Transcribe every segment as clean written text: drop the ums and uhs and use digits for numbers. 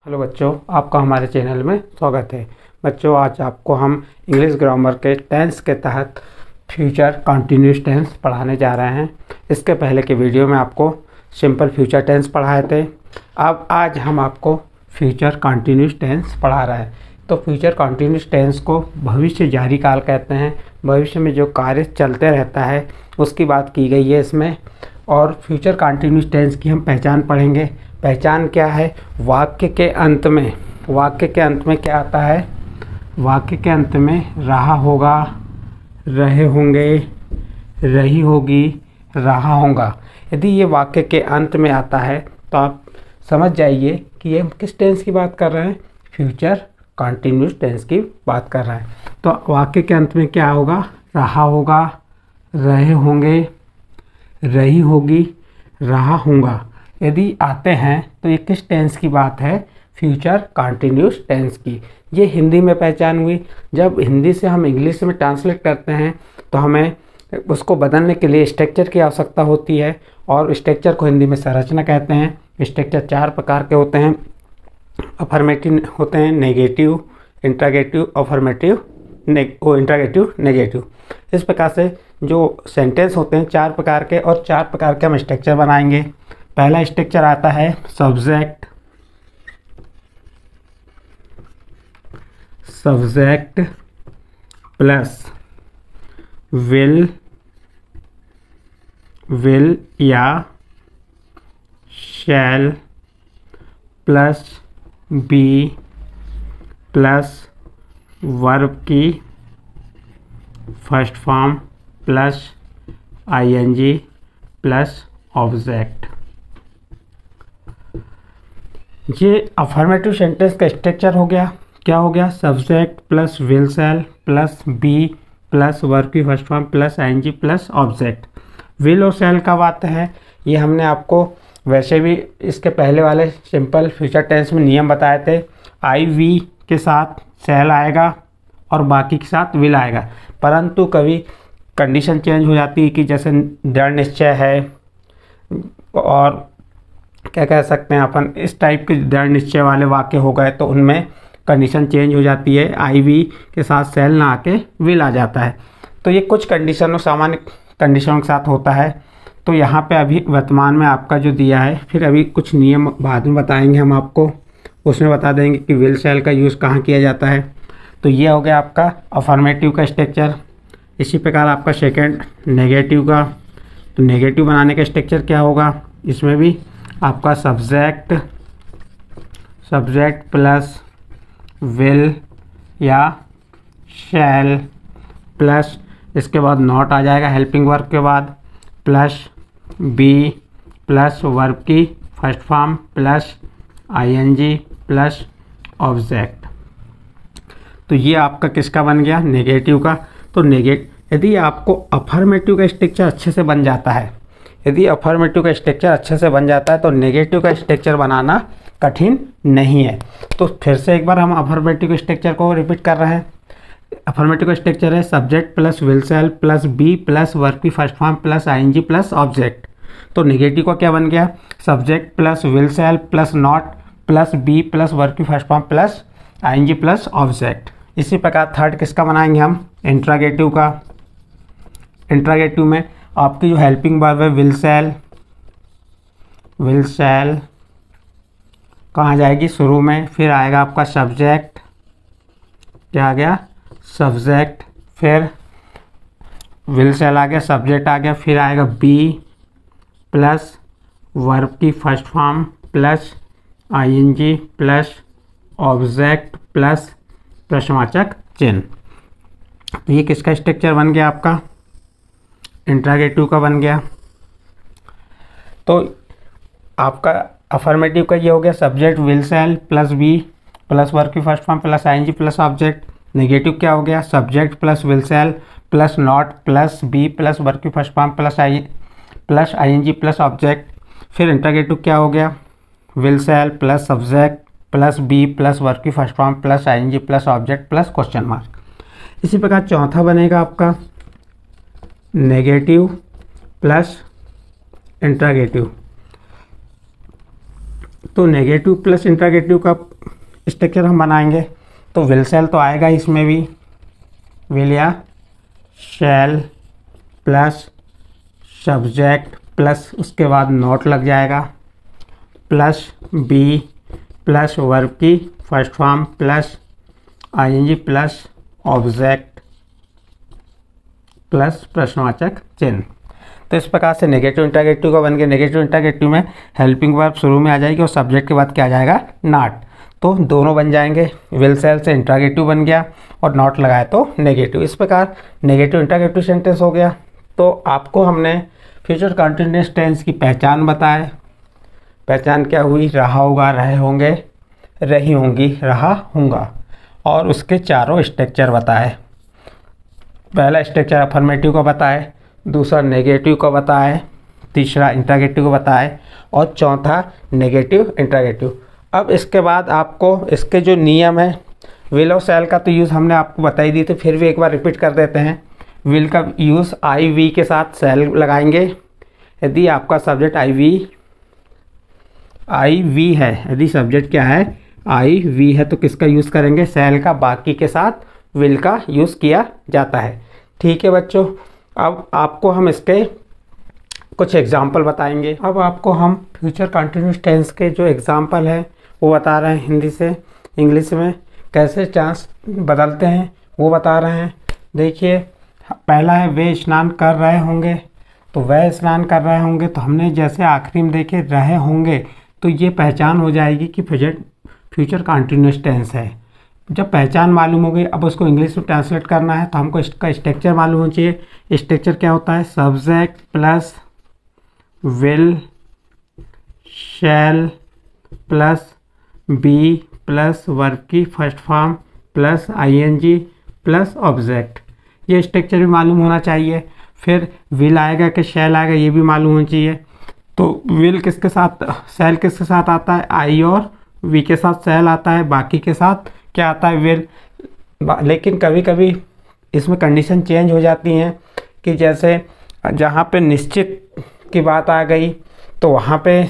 Hello बच्चों, आपका हमारे चैनल में स्वागत है। बच्चों, आज आपको हम इंग्लिश ग्रामर के टेंस के तहत फ्यूचर कंटिन्यूस टेंस पढ़ाने जा रहे हैं। इसके पहले के वीडियो में आपको सिंपल फ्यूचर टेंस पढ़ाए थे। अब आज हम आपको फ्यूचर कंटिन्यूस टेंस पढ़ा रहे हैं। तो फ्यूचर कंटिन्यूस टेंस को भविष्य जारी काल कहते हैं। भविष्य में जो कार्य चलते रहता है उसकी बात की गई है इसमें। और फ्यूचर कंटिन्यूस टेंस की हम पहचान पढ़ेंगे। पहचान क्या है? वाक्य के अंत में क्या आता है? वाक्य के अंत में रहा होगा, रहे होंगे, रही होगी, रहा होगा। यदि ये वाक्य के अंत में आता है तो आप समझ जाइए कि ये किस टेंस की बात कर रहे हैं। फ्यूचर कंटिन्यूस टेंस की बात कर रहे हैं। तो वाक्य के अंत में क्या होगा? रहा होगा, रहे होंगे, रही होगी, रहा होगा। यदि आते हैं तो ये किस टेंस की बात है? फ्यूचर कंटिन्यूस टेंस की। ये हिंदी में पहचान हुई। जब हिंदी से हम इंग्लिश में ट्रांसलेट करते हैं तो हमें उसको बदलने के लिए स्ट्रक्चर की आवश्यकता होती है, और स्ट्रक्चर को हिंदी में संरचना कहते हैं। स्ट्रक्चर 4 प्रकार के होते हैं। अफर्मेटिव होते हैं, negative, interrogative, affirmative, interrogative, negative. इस प्रकार से जो सेंटेंस होते हैं 4 प्रकार के, और 4 प्रकार के हम स्ट्रक्चर बनाएंगे। पहला स्ट्रक्चर आता है सब्जेक्ट प्लस विल या shall plus be plus verb की first form plus ING plus object. ये अफर्मेटिव सेंटेंस का स्ट्रक्चर हो गया। क्या हो गया? Subject plus will shall plus be plus verb की first form plus ING plus object. Will और शैल कब आते हैं? ये हमने आपको वैसे भी इसके पहले वाले सिंपल फ्यूचर टेंस में नियम बताए थे। आई वी के साथ शैल आएगा और बाकी के साथ विल आएगा। परंतु कभी कंडीशन चेंज हो जाती है कि जैसे दृढ़ निश्चय है, और क्या कह सकते हैं अपन, इस टाइप के दृढ़ निश्चय वाले वाक्य हो गए तो उनमें कंडीशन चेंज हो जाती है। आई वी के साथ सेल ना आके विल आ जाता है। तो ये कुछ कंडीशनों, सामान्य कंडीशनों के साथ होता है। तो यहाँ पे अभी वर्तमान में आपका जो दिया है, फिर अभी कुछ नियम बाद में बताएंगे हम आपको। उसमें बता देंगे कि विल सेल का यूज़ कहाँ किया जाता है। तो ये हो गया आपका अफर्मेटिव का स्ट्रक्चर। इसी प्रकार आपका सेकेंड नेगेटिव का। तो नेगेटिव बनाने का स्ट्रक्चर क्या होगा? इसमें भी आपका सब्जेक्ट प्लस विल या शैल प्लस, इसके बाद नॉट आ जाएगा हेल्पिंग वर्ब के बाद, प्लस बी प्लस वर्ब की first form plus ING plus object. तो ये आपका किसका बन गया? नेगेटिव का। तो यदि आपको अफर्मेटिव का स्ट्रक्चर अच्छे से बन जाता है, तो नेगेटिव का स्ट्रक्चर बनाना कठिन नहीं है। तो फिर से एक बार हम अफर्मेटिव स्ट्रक्चर को रिपीट कर रहे हैं। अफर्मेटिव का स्ट्रक्चर है subject plus will shall plus be plus verb की first form plus ING plus object. तो नेगेटिव का क्या बन गया? Subject plus will shall plus not plus be plus verb की first form plus ING plus object. इसी प्रकार third किसका बनाएंगे हम? इंट्रोगेटिव का। इंट्रोगेटिव में आपकी जो हेल्पिंग वर्ब है विल शैल कहाँ जाएगी? शुरू में। फिर आएगा आपका सब्जेक्ट। क्या आ गया? सब्जेक्ट। फिर विल शैल आ गया, सब्जेक्ट आ गया। फिर आएगा बी प्लस वर्ब की first form plus ING plus object plus प्रश्नवाचक चिन्ह। तो ये किसका स्ट्रक्चर बन गया? आपका इंट्रोगेटिव का बन गया। तो आपका अफर्मेटिव का ये हो गया subject will shall plus be plus verb की first form plus ING plus object. Negative क्या हो गया? Subject plus will shall plus not plus be plus verb की first form plus ING plus object. फिर इंट्रोगेटिव क्या हो गया? Will shall plus subject plus be plus verb की first form plus ING plus object plus question mark. इसी प्रकार चौथा बनेगा आपका नेगेटिव प्लस इंट्रोगेटिव। तो नेगेटिव प्लस इंट्रागेटिव का स्ट्रक्चर हम बनाएंगे। तो विल शैल तो आएगा इसमें भी, विल या शैल प्लस सब्जेक्ट प्लस उसके बाद नॉट लग जाएगा, प्लस बी प्लस वर्ब की first form plus ING plus object plus प्रश्नवाचक चिन्ह। तो इस प्रकार से नेगेटिव इंट्रागेटिव का बन गया। नेगेटिव इंट्रागेटिव में हेल्पिंग वर्ब शुरू में आ जाएगी और सब्जेक्ट के बाद क्या आ जाएगा, नॉट। तो दोनों बन जाएंगे, विल शैल से इंट्रागेटिव बन गया और नॉट लगाया तो नेगेटिव। इस प्रकार नेगेटिव इंट्रागेटिव सेंटेंस हो गया। तो आपको हमने फ्यूचर कंटिन्यूअस टेंस की पहचान बताए। पहचान क्या हुई, रहा होगा, रहे होंगे, रही होंगी, रहा होगा, और उसके चारों स्ट्रक्चर बताए। पहला स्ट्रक्चर अफर्मेटिव का बताए, दूसरा नेगेटिव का बताए, तीसरा इंट्रागेटिव का बताए और चौथा नेगेटिव इंट्रागेटिव। अब इसके बाद आपको इसके जो नियम है, विल और शैल का तो यूज़ हमने आपको बताई दी थी, फिर भी एक बार रिपीट कर देते हैं। विल का यूज़ आई वी के साथ शैल लगाएंगे। यदि आपका सब्जेक्ट आई वी है, यदि सब्जेक्ट क्या है आई वी है, तो किसका यूज़ करेंगे, शैल का। बाकी के साथ विल का यूज़ किया जाता है। ठीक है बच्चों, अब आपको हम इसके कुछ एग्जाम्पल बताएंगे। अब आपको हम फ्यूचर कंटिन्यूअस टेंस के जो एग्जाम्पल हैं वो बता रहे हैं, हिंदी से इंग्लिश में कैसे चांस बदलते हैं वो बता रहे हैं। देखिए, पहला है वे स्नान कर रहे होंगे। तो वह स्नान कर रहे होंगे, तो हमने जैसे आखिरी में देखे रहे होंगे, तो ये पहचान हो जाएगी कि फ्यूचर कंटिन्यूअस टेंस है। जब पहचान मालूम हो गई, अब उसको इंग्लिश में ट्रांसलेट करना है, तो हमको इसका स्ट्रक्चर मालूम होना चाहिए। स्ट्रक्चर क्या होता है, subject plus will shall plus be plus verb की first form plus ING plus object. ये स्ट्रक्चर भी मालूम होना चाहिए। फिर विल आएगा कि शैल आएगा, ये भी मालूम होना चाहिए। तो विल किसके साथ, शैल किसके साथ आता है, आई और वी के साथ शैल आता है, बाकी के साथ क्या आता है, विल। लेकिन कभी कभी इसमें कंडीशन चेंज हो जाती हैं कि जैसे जहाँ पे निश्चित की बात आ गई, तो वहाँ पे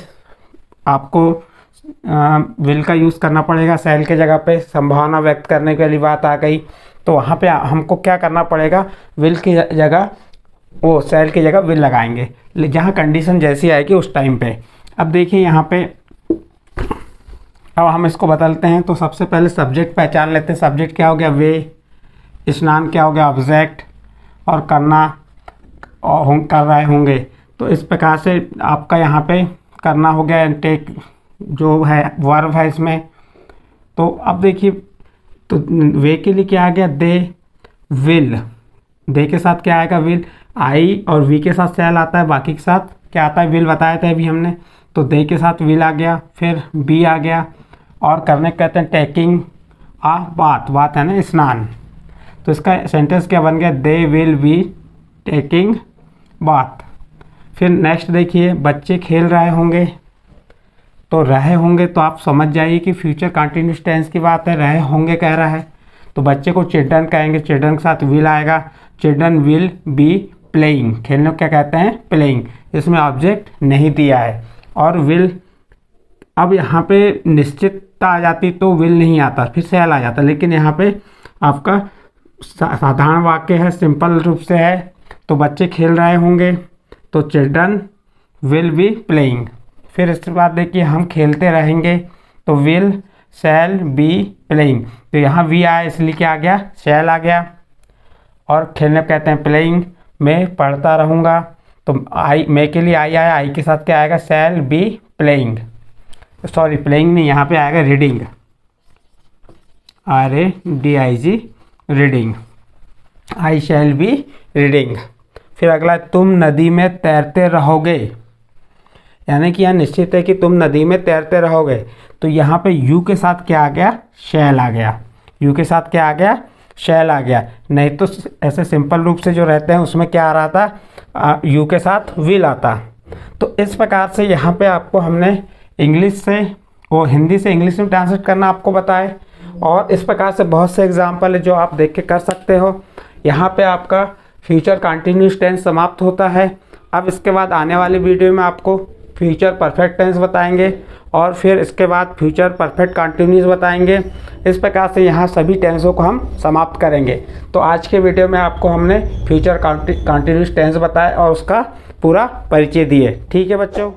आपको विल का यूज़ करना पड़ेगा शैल के जगह पे। संभावना व्यक्त करने के लिए बात आ गई, तो वहाँ पे हमको क्या करना पड़ेगा, विल की जगह वो शैल की जगह विल लगाएंगे, जहाँ कंडीशन जैसी आएगी उस टाइम पे। अब देखिए यहाँ पे, अब हम इसको बदलते हैं। तो सबसे पहले सब्जेक्ट पहचान लेते हैं। सब्जेक्ट क्या हो गया, वे, स्नान क्या हो गया, ऑब्जेक्ट, और करना और कर रहे होंगे। तो इस प्रकार से आपका यहाँ पे करना हो गया, टेक जो है वर्ब है इसमें। तो अब देखिए, तो वे के लिए क्या आ गया, दे विल। दे के साथ क्या आएगा, विल। आई और वी के साथ शैल आता है, बाकी के साथ क्या आता है, विल बताया था अभी हमने। तो दे के साथ विल आ गया, फिर बी आ गया, और करने कहते हैं टेकिंग आ बात। बात है ना, स्नान। तो इसका सेंटेंस क्या बन गया, दे विल बी टेकिंग बात। फिर नेक्स्ट देखिए, बच्चे खेल रहे होंगे। तो रहे होंगे, तो आप समझ जाइए कि फ्यूचर कंटिन्यूअस टेंस की बात है, रहे होंगे कह रहा है। तो बच्चे को चिल्ड्रन कहेंगे, चिल्ड्रन के साथ विल आएगा, चिल्ड्रन विल बी प्लेइंग। खेलने को क्या कहते हैं, प्लेइंग। इसमें ऑब्जेक्ट नहीं दिया है और विल। अब यहाँ पे निश्चितता आ जाती तो विल नहीं आता, फिर शैल आ जाता। लेकिन यहाँ पे आपका साधारण वाक्य है, सिंपल रूप से है। तो बच्चे खेल रहे होंगे, तो चिल्ड्रन विल बी प्लेइंग। फिर इसके बाद देखिए, हम खेलते रहेंगे, तो विल शैल बी प्लेइंग। तो यहाँ वी आया, इसलिए क्या आ गया, शैल आ गया। और खेलने कहते हैं प्लेइंग। मैं पढ़ता रहूँगा, तो आई, मैं के लिए आई आया, आई के साथ क्या आएगा, shall be playing. Sorry, playing नहीं, यहाँ पे आएगा reading, RADIG, reading. I shall be reading. फिर अगला, तुम नदी में तैरते रहोगे। यानी कि यहाँ निश्चित है कि तुम नदी में तैरते रहोगे। तो यहाँ पे यू के साथ क्या आ गया, शैल आ गया। यू के साथ क्या आ गया, शैल आ गया। नहीं तो ऐसे सिंपल रूप से जो रहते हैं उसमें क्या आ रहा था, यू के साथ विल आता। तो इस प्रकार से यहाँ पे आपको हमने इंग्लिश से वो हिंदी से इंग्लिश में ट्रांसलेट करना आपको बताए। और इस प्रकार से बहुत से एग्जाम्पल है जो आप देख के कर सकते हो। यहाँ पे आपका फ्यूचर कंटिन्यूअस टेंस समाप्त होता है। अब इसके बाद आने वाली वीडियो में आपको फ्यूचर परफेक्ट टेंस बताएंगे और फिर इसके बाद फ्यूचर परफेक्ट कंटिन्यूस बताएंगे। इस प्रकार से यहाँ सभी टेंसों को हम समाप्त करेंगे। तो आज के वीडियो में आपको हमने फ्यूचर कंटिन्यूस टेंस बताया और उसका पूरा परिचय दिए। ठीक है बच्चों।